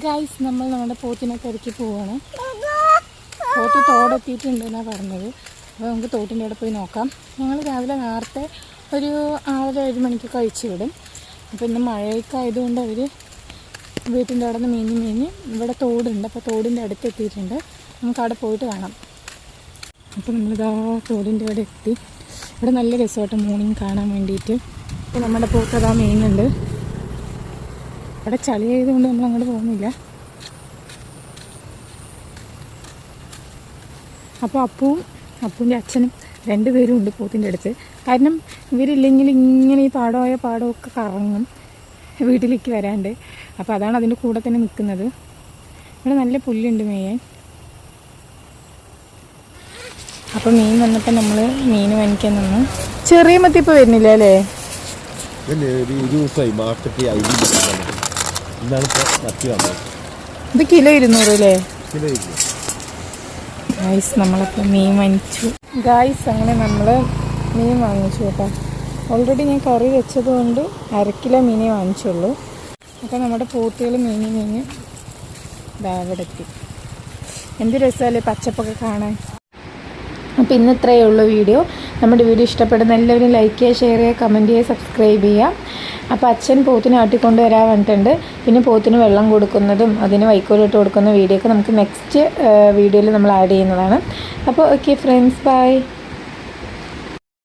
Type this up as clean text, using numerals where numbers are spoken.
Guys, നമ്മൾ നമ്മുടെ പോത്തിനെ തിരക്കി പോവാണ്. പോത്ത് തോടെത്തിയിട്ടുണ്ടെന്നാണ് പറഞ്ഞത്. അപ്പോൾ നമുക്ക് തോട്ടിൻ്റെ അവിടെ പോയി നോക്കാം. ഞങ്ങൾ രാവിലെ നേരത്തെ ഒരു 6-7 മണിക്ക് കഴിച്ചു വിടും. അപ്പോൾ ഇന്ന് മഴയൊക്കെ ആയതുകൊണ്ട് അവർ വീട്ടിൻ്റെ അവിടെ നിന്ന് മേഞ്ഞ് ഇവിടെ തോടുണ്ട്. അപ്പോൾ തോടിൻ്റെ അടുത്ത് എത്തിയിട്ടുണ്ട്. നമുക്ക് അവിടെ പോയിട്ട് കാണാം. അപ്പോൾ നമ്മളിതാ തോടിൻ്റെ അവിടെ എത്തി. ഇവിടെ നല്ല രസമായിട്ട് മോർണിംഗ് കാണാൻ വേണ്ടിയിട്ട്. അപ്പോൾ നമ്മുടെ പോത്ത് അതാ മേയുന്നുണ്ട്. ഇവിടെ ചളി ആയതുകൊണ്ട് നമ്മൾ അങ്ങോട്ട് പോകുന്നില്ല. അപ്പോൾ അപ്പൂൻ്റെ അച്ഛനും 2 പേരും ഉണ്ട് പോത്തിൻ്റെ അടുത്ത്. കാരണം ഇവരില്ലെങ്കിൽ ഇങ്ങനെ ഈ പാടമൊക്കെ കറങ്ങും വീട്ടിലേക്ക് വരാണ്ട്. അപ്പോൾ അതാണ് അതിൻ്റെ കൂടെ തന്നെ നിൽക്കുന്നത്. ഇവിടെ നല്ല പുല്ലുണ്ട് മേയാൻ. അപ്പോൾ മീൻ വന്നപ്പോൾ നമ്മൾ മീൻ വാങ്ങിക്കാൻ നിന്നു. ചെറിയ മത്തി ഇപ്പോൾ വരുന്നില്ല അല്ലേ? ഇത് കിലോ 200 അല്ലേ? ഗായ്സ്, നമ്മളപ്പോൾ മീൻ വാങ്ങിച്ചു. ഗായ്സ്, അങ്ങനെ നമ്മൾ മീൻ വാങ്ങിച്ചു കേട്ടോ. ഓൾറെഡി ഞാൻ കറി വെച്ചത് കൊണ്ട് 1/2 കിലോ മീനേ വാങ്ങിച്ചുള്ളൂ. അപ്പോൾ നമ്മുടെ പോത്തുകൾ മീൻ ഇവിടെ എത്തി. എന്ത് രസമല്ലേ പച്ചപ്പൊക്കെ കാണാൻ. അപ്പോൾ ഇന്ന് ഇത്രയേ ഉള്ളൂ വീഡിയോ. നമ്മുടെ വീഡിയോ ഇഷ്ടപ്പെടുന്ന എല്ലാവരും ലൈക്ക് ചെയ്യുക, ഷെയർ ചെയ്യുക, കമൻറ്റ് ചെയ്യുക, സബ്സ്ക്രൈബ് ചെയ്യുക. അപ്പോൾ അച്ഛൻ പോത്തിനെ ആട്ടിക്കൊണ്ട് വരാൻ പറഞ്ഞിട്ടുണ്ട്. പിന്നെ പോത്തിന് വെള്ളം കൊടുക്കുന്നതും അതിന് വൈക്കോലിട്ട് കൊടുക്കുന്ന വീഡിയോ ഒക്കെ നമുക്ക് നെക്സ്റ്റ് വീഡിയോയിൽ നമ്മൾ ആഡ് ചെയ്യുന്നതാണ്. അപ്പോൾ ഓക്കെ ഫ്രണ്ട്സ്, ബൈ.